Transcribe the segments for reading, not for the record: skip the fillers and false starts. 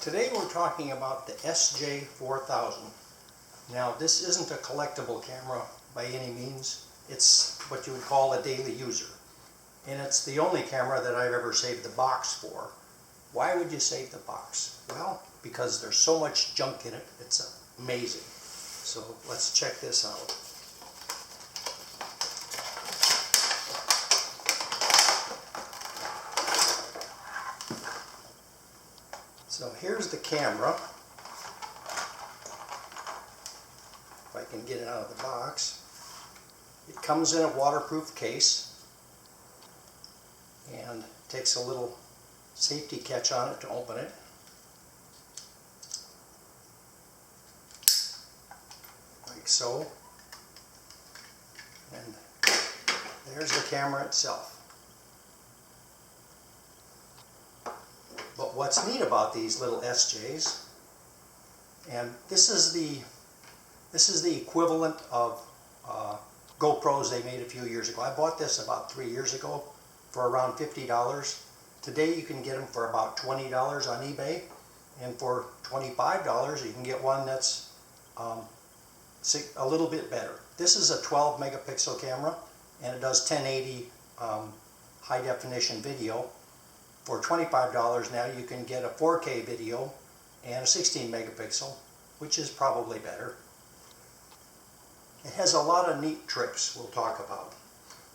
Today we're talking about the SJ4000. Now this isn't a collectible camera by any means. It's what you would call a daily user. And it's the only camera that I've ever saved the box for. Why would you save the box? Well, because there's so much junk in it, it's amazing. So let's check this out. So here's the camera, if I can get it out of the box. It comes in a waterproof case and takes a little safety catch on it to open it. Like so. And there's the camera itself. But what's neat about these little SJs, and this is the equivalent of GoPros they made a few years ago. I bought this about 3 years ago for around $50. Today you can get them for about $20 on eBay, and for $25 you can get one that's a little bit better. This is a 12 megapixel camera and it does 1080 high definition video. For $25 now you can get a 4K video and a 16 megapixel, which is probably better. It has a lot of neat tricks we'll talk about.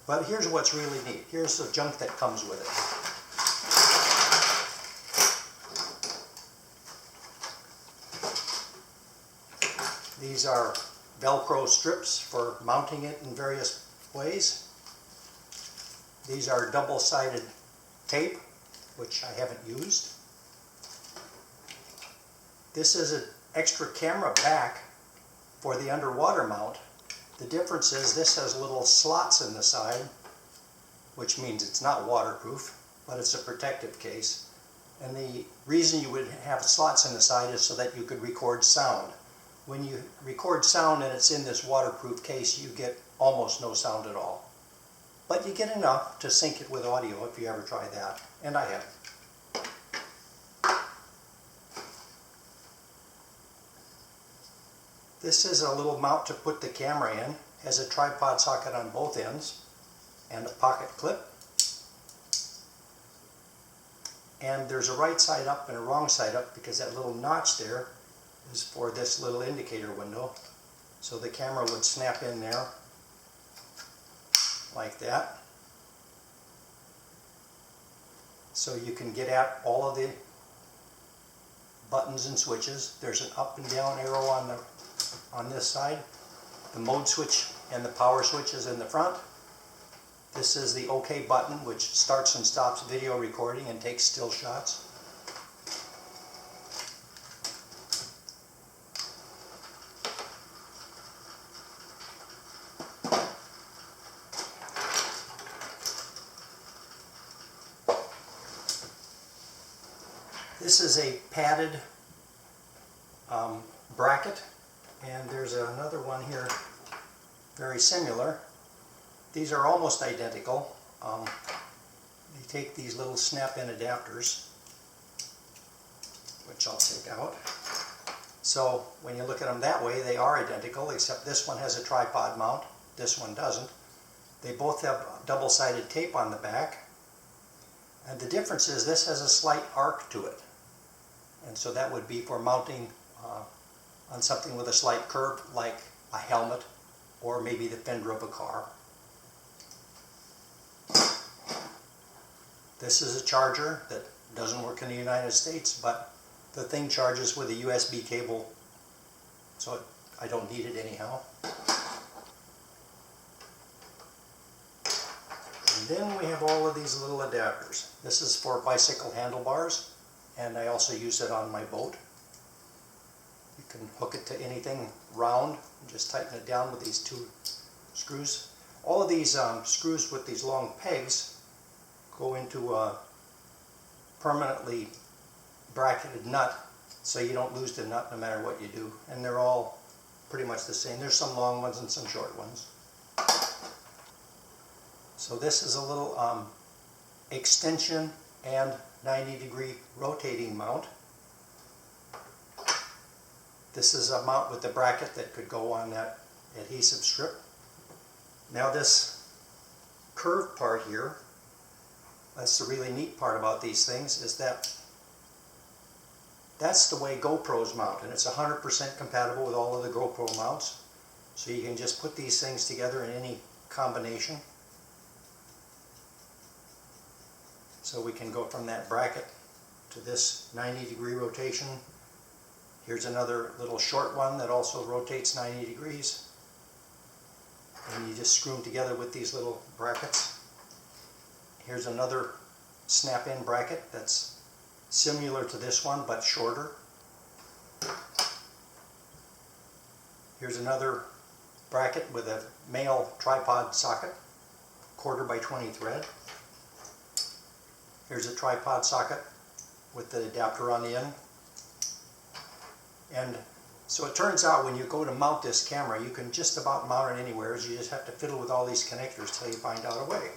But here's what's really neat. Here's the junk that comes with it. These are Velcro strips for mounting it in various ways. These are double-sided tape, which I haven't used. This is an extra camera back for the underwater mount. The difference is this has little slots in the side, which means it's not waterproof, but it's a protective case. And the reason you would have slots in the side is so that you could record sound. When you record sound and it's in this waterproof case, you get almost no sound at all. But you get enough to sync it with audio if you ever try that, and I have. This is a little mount to put the camera in. Has a tripod socket on both ends and a pocket clip. And there's a right side up and a wrong side up because that little notch there is for this little indicator window. So the camera would snap in there like that. So you can get at all of the buttons and switches. There's an up and down arrow on this side. The mode switch and the power switch is in the front. This is the OK button, which starts and stops video recording and takes still shots. This is a padded bracket, and there's another one here very similar. These are almost identical. They take these little snap-in adapters, which I'll take out. So when you look at them that way, they are identical, except this one has a tripod mount, this one doesn't. They both have double-sided tape on the back, and the difference is this has a slight arc to it. And so that would be for mounting on something with a slight curve, like a helmet or maybe the fender of a car. This is a charger that doesn't work in the United States, but the thing charges with a USB cable, so I don't need it anyhow. And then we have all of these little adapters. This is for bicycle handlebars, and I also use it on my boat. You can hook it to anything round and just tighten it down with these two screws. All of these screws with these long pegs go into a permanently bracketed nut, so you don't lose the nut no matter what you do. And they're all pretty much the same. There's some long ones and some short ones. So this is a little extension and 90-degree rotating mount. This is a mount with the bracket that could go on that adhesive strip. Now this curved part here, that's the really neat part about these things, is that that's the way GoPros mount, and it's 100% compatible with all of the GoPro mounts. So you can just put these things together in any combination. So we can go from that bracket to this 90-degree rotation. Here's another little short one that also rotates 90 degrees. And you just screw them together with these little brackets. Here's another snap-in bracket that's similar to this one but shorter. Here's another bracket with a male tripod socket, 1/4 by 20 thread. Here's a tripod socket with the adapter on the end. And so it turns out when you go to mount this camera, you can just about mount it anywhere. You just have to fiddle with all these connectors till you find out a way.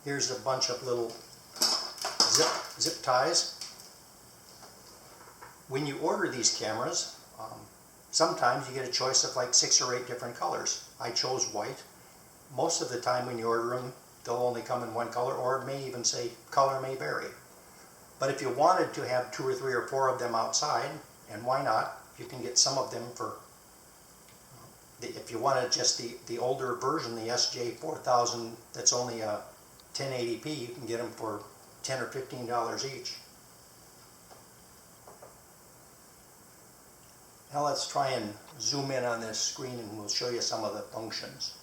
Here's a bunch of little zip ties. When you order these cameras, sometimes you get a choice of like 6 or 8 different colors. I chose white. Most of the time when you order them, they'll only come in one color, or it may even say color may vary. But if you wanted to have 2 or 3 or 4 of them outside, and why not, you can get some of them for, if you wanted just the older version, the SJ4000, that's only a 1080p, you can get them for $10 or $15 each. Now let's try and zoom in on this screen and we'll show you some of the functions.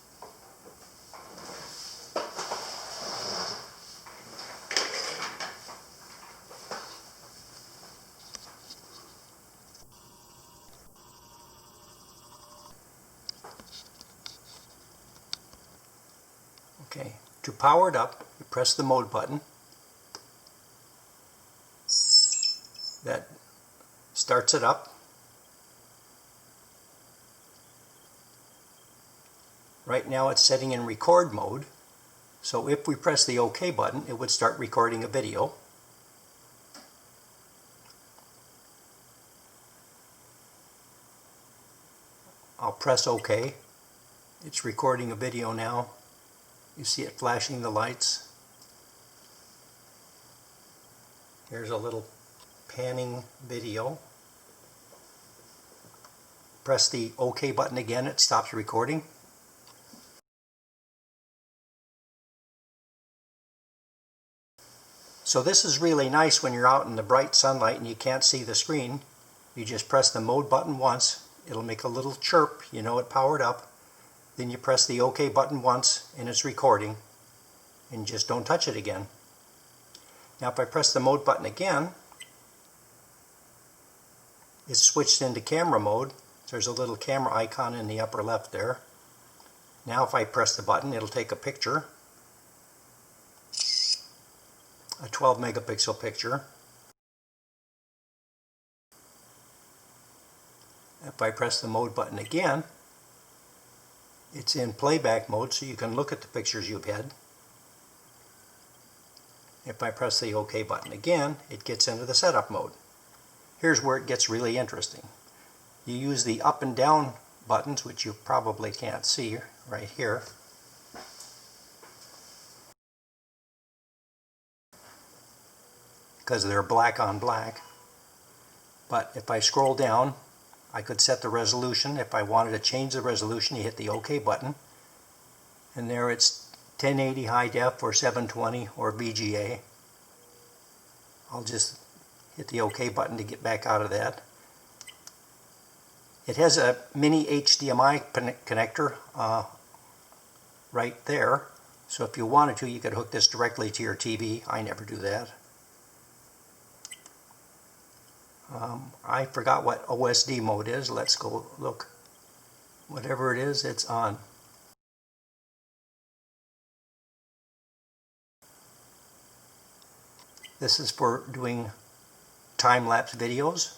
Okay, to power it up, you press the mode button. That starts it up. Right now it's setting in record mode, so if we press the OK button, it would start recording a video. I'll press OK. It's recording a video now. You see it flashing the lights. Here's a little panning video. Press the OK button again, it stops recording. So this is really nice when you're out in the bright sunlight and you can't see the screen. You just press the mode button once, it'll make a little chirp, you know it powered up. Then you press the OK button once and it's recording, and just don't touch it again. Now if I press the mode button again, it's switched into camera mode. There's a little camera icon in the upper left there. Now if I press the button, it'll take a picture. A 12 megapixel picture. If I press the mode button again, it's in playback mode so you can look at the pictures you've had. If I press the OK button again, it gets into the setup mode. Here's where it gets really interesting. You use the up and down buttons, which you probably can't see right here. Because they're black on black. But if I scroll down, I could set the resolution. If I wanted to change the resolution, you hit the OK button. And there it's 1080 high def or 720 or VGA. I'll just hit the OK button to get back out of that. It has a mini HDMI connector right there. So if you wanted to, you could hook this directly to your TV. I never do that. I forgot what OSD mode is. Let's go look. Whatever it is, it's on. This is for doing time-lapse videos.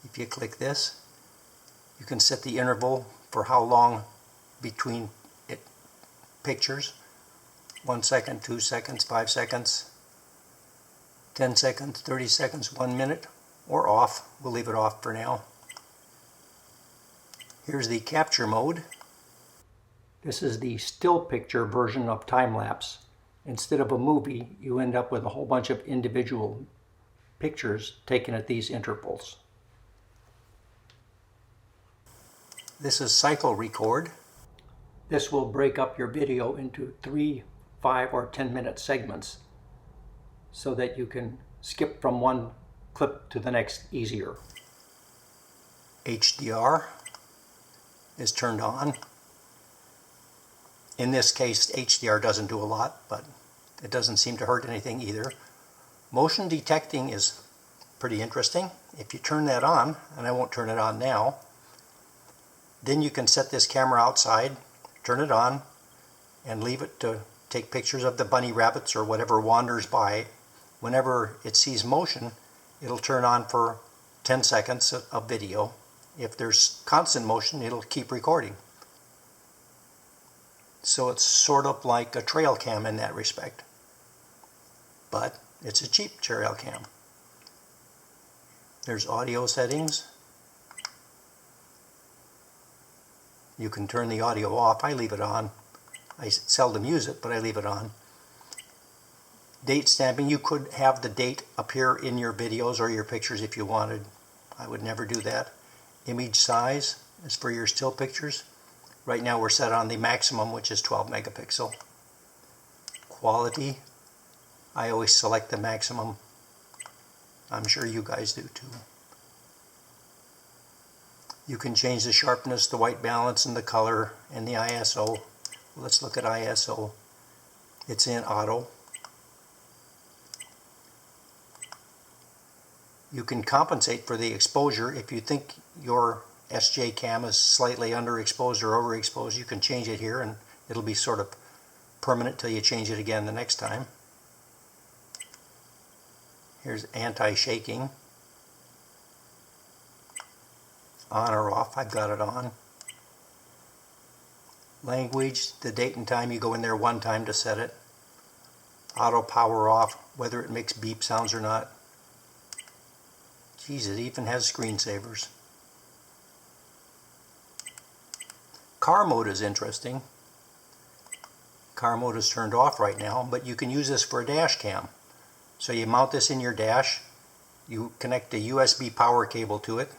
If you click this, You can set the interval for how long between pictures. 1 second, 2 seconds, 5 seconds, 10 seconds, 30 seconds, 1 minute, or off. We'll leave it off for now. Here's the capture mode. This is the still picture version of time-lapse. Instead of a movie, you end up with a whole bunch of individual pictures taken at these intervals. This is cycle record. This will break up your video into 3, 5, or 10-minute segments so that you can skip from one clip to the next easier. HDR is turned on. In this case, HDR doesn't do a lot, but it doesn't seem to hurt anything either. Motion detecting is pretty interesting. If you turn that on, and I won't turn it on now, then you can set this camera outside, turn it on, and leave it to take pictures of the bunny rabbits or whatever wanders by. Whenever it sees motion, it'll turn on for 10 seconds of video. If there's constant motion, it'll keep recording. So it's sort of like a trail cam in that respect. But it's a cheap trail cam. There's audio settings. You can turn the audio off. I leave it on. I seldom use it, but I leave it on. Date stamping. You could have the date appear in your videos or your pictures if you wanted. I would never do that. Image size is for your still pictures. Right now we're set on the maximum, which is 12 megapixel. Quality, I always select the maximum. I'm sure you guys do too. You can change the sharpness, the white balance, and the color, and the ISO. Let's look at ISO. It's in auto. You can compensate for the exposure. If you think your SJ cam is slightly underexposed or overexposed, you can change it here and it'll be sort of permanent till you change it again the next time. Here's anti-shaking. On or off, I've got it on. Language, the date and time, you go in there one time to set it. Auto power off, whether it makes beep sounds or not. Geez, it even has screensavers. Car mode is interesting. Car mode is turned off right now, but you can use this for a dash cam. So you mount this in your dash, you connect a USB power cable to it,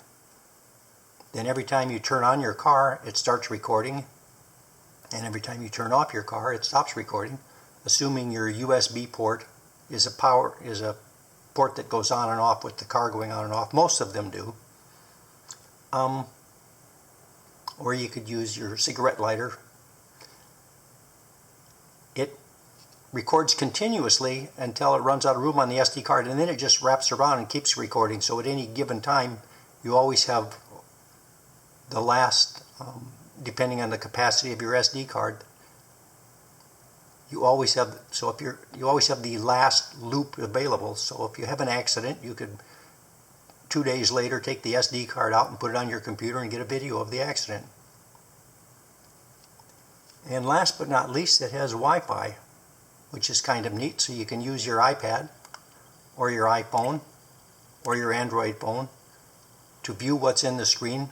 then every time you turn on your car, it starts recording, and every time you turn off your car, it stops recording, assuming your USB port is a port that goes on and off with the car going on and off. Most of them do. Or you could use your cigarette lighter. It records continuously until it runs out of room on the SD card, and then it just wraps around and keeps recording. So at any given time, you always have the last, depending on the capacity of your SD card, you always have, you always have the last loop available. So if you have an accident, you could 2 days later take the SD card out and put it on your computer and get a video of the accident. And last but not least, it has Wi-Fi, which is kind of neat. So you can use your iPad or your iPhone or your Android phone to view what's in the screen.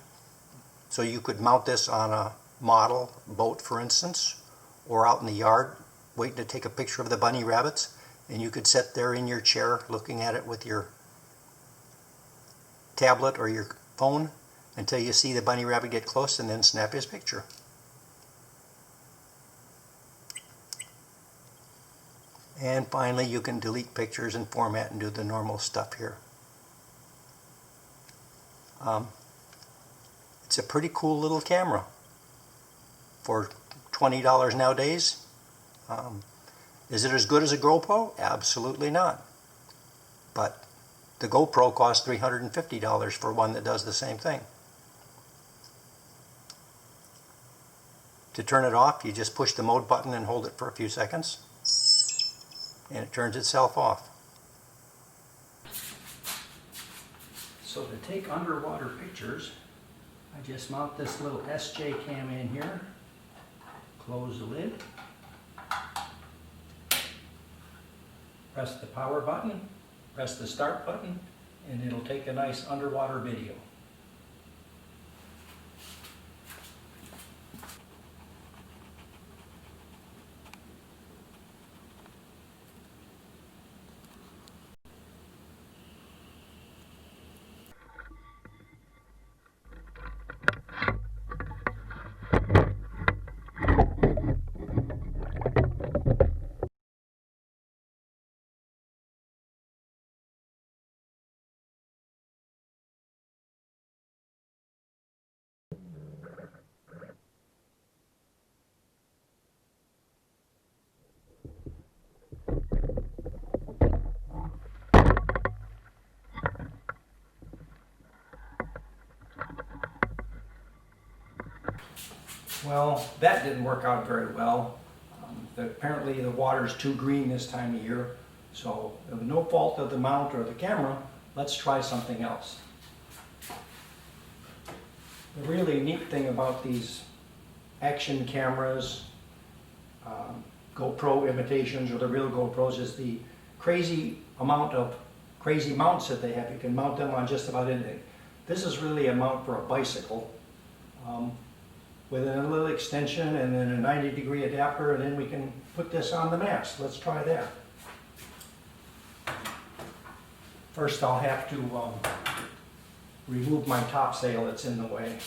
So you could mount this on a model boat, for instance, or out in the yard waiting to take a picture of the bunny rabbits, and you could sit there in your chair looking at it with your tablet or your phone until you see the bunny rabbit get close, and then snap his picture. And finally, you can delete pictures and format and do the normal stuff here. It's a pretty cool little camera for $20 nowadays. Is it as good as a GoPro? Absolutely not. But the GoPro costs $350 for one that does the same thing. To turn it off, you just push the mode button and hold it for a few seconds, and it turns itself off. So to take underwater pictures, I just mount this little SJ cam in here, close the lid, press the power button, press the start button, and it'll take a nice underwater video. Well, that didn't work out very well. Apparently the water's too green this time of year, so no fault of the mount or the camera. Let's try something else. The really neat thing about these action cameras, GoPro imitations or the real GoPros, is the crazy amount of crazy mounts that they have. You can mount them on just about anything. This is really a mount for a bicycle. With a little extension and then a 90-degree adapter, and then we can put this on the mast. Let's try that. First I'll have to remove my topsail that's in the way.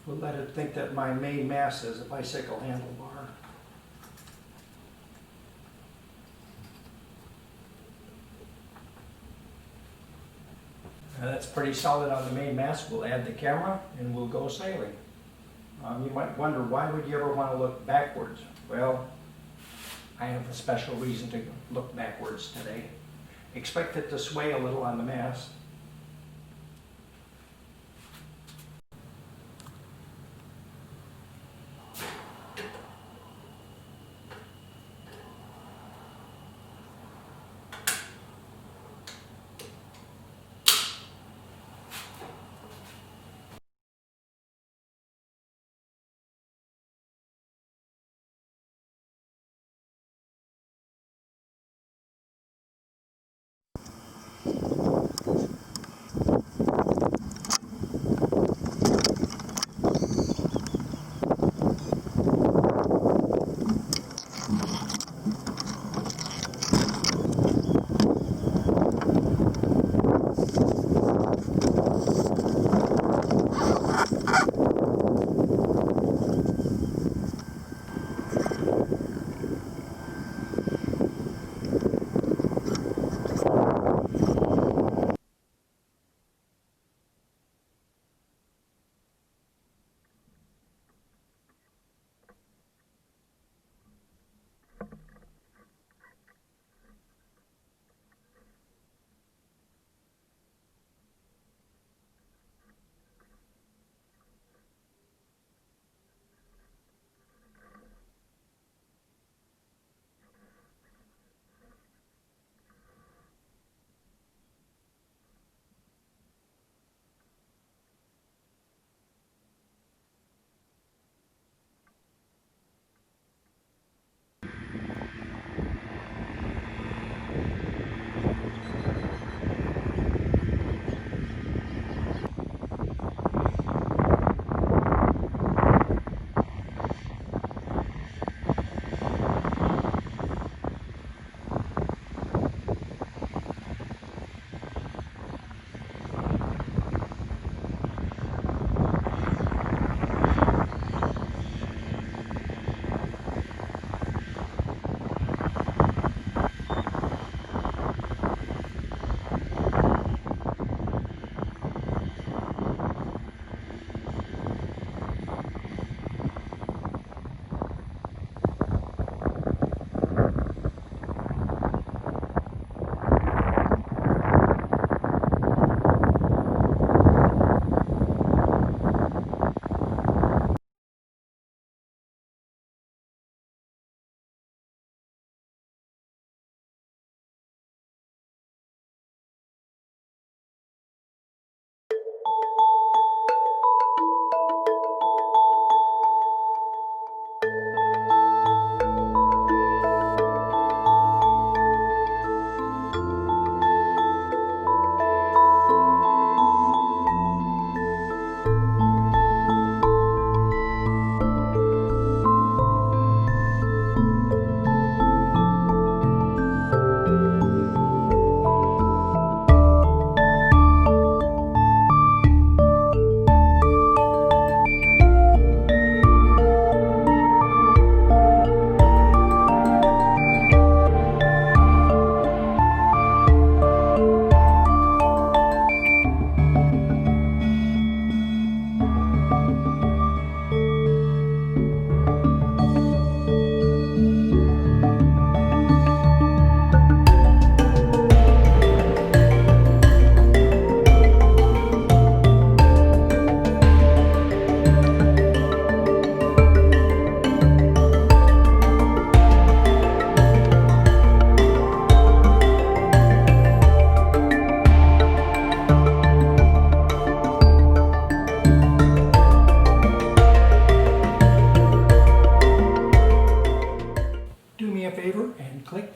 We'll let it think that my main mast is a bicycle handlebar. Now that's pretty solid on the main mast. We'll add the camera and we'll go sailing. You might wonder, why would you ever want to look backwards? Well, I have a special reason to look backwards today. Expect it to sway a little on the mast.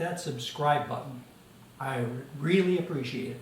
that subscribe button. I would really appreciate it.